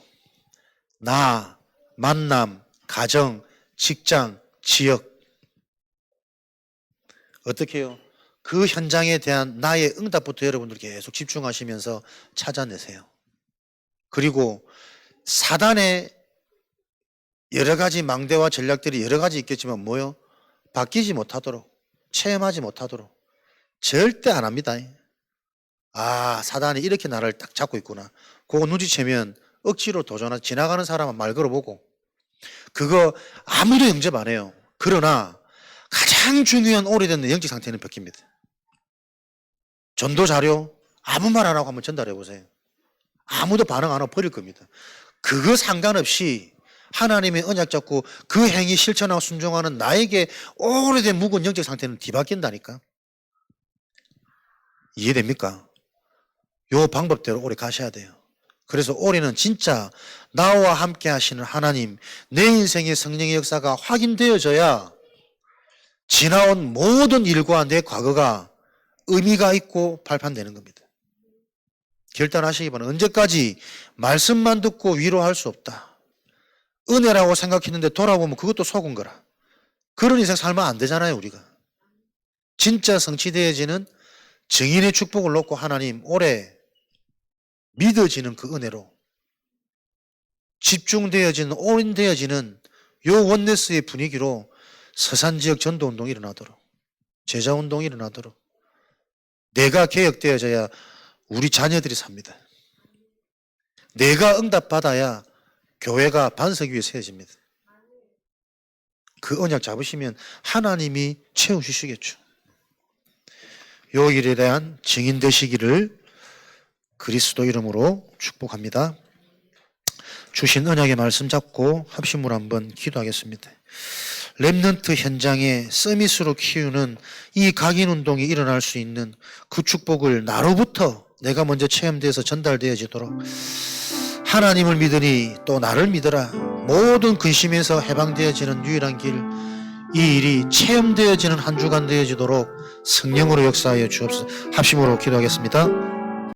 나, 만남, 가정, 직장, 지역 어떻게 해요? 그 현장에 대한 나의 응답부터 여러분들 계속 집중하시면서 찾아내세요. 그리고 사단의 여러 가지 망대와 전략들이 여러 가지 있겠지만 뭐요? 바뀌지 못하도록 체험하지 못하도록 절대 안 합니다. 아 사단이 이렇게 나를 딱 잡고 있구나. 그거 눈치채면 억지로 도전하지 지나가는 사람은 말 걸어보고 그거 아무도 영접 안 해요. 그러나 가장 중요한 오래된 영적 상태는 바뀝니다. 전도 자료 아무 말 안 하고 한번 전달해 보세요. 아무도 반응 안 하고 버릴 겁니다. 그거 상관없이 하나님의 언약 잡고 그 행위 실천하고 순종하는 나에게 오래된 묵은 영적 상태는 뒤바뀐다니까. 이해됩니까? 요 방법대로 오래 가셔야 돼요. 그래서 올해는 진짜 나와 함께 하시는 하나님, 내 인생의 성령의 역사가 확인되어져야 지나온 모든 일과 내 과거가 의미가 있고 발판되는 겁니다. 결단하시기 바랍니다. 언제까지 말씀만 듣고 위로할 수 없다. 은혜라고 생각했는데 돌아보면 그것도 속은 거라. 그런 인생 살면 안 되잖아요, 우리가. 진짜 성취되어지는 증인의 축복을 놓고 하나님 올해 믿어지는 그 은혜로 집중되어지는 올인되어지는 요 원네스의 분위기로 서산지역 전도운동이 일어나도록 제자운동이 일어나도록 내가 개혁되어져야 우리 자녀들이 삽니다. 내가 응답받아야 교회가 반석 위에 세워집니다. 그 언약 잡으시면 하나님이 채워주시겠죠. 요 일에 대한 증인 되시기를 그리스도 이름으로 축복합니다. 주신 언약의 말씀 잡고 합심으로 한번 기도하겠습니다. 렘넌트 현장에 서밋으로 키우는 이 각인운동이 일어날 수 있는 그 축복을 나로부터 내가 먼저 체험돼서 전달되어지도록 하나님을 믿으니 또 나를 믿어라. 모든 근심에서 해방되어지는 유일한 길, 이 일이 체험되어지는 한 주간 되어지도록 성령으로 역사하여 주옵소서. 합심으로 기도하겠습니다.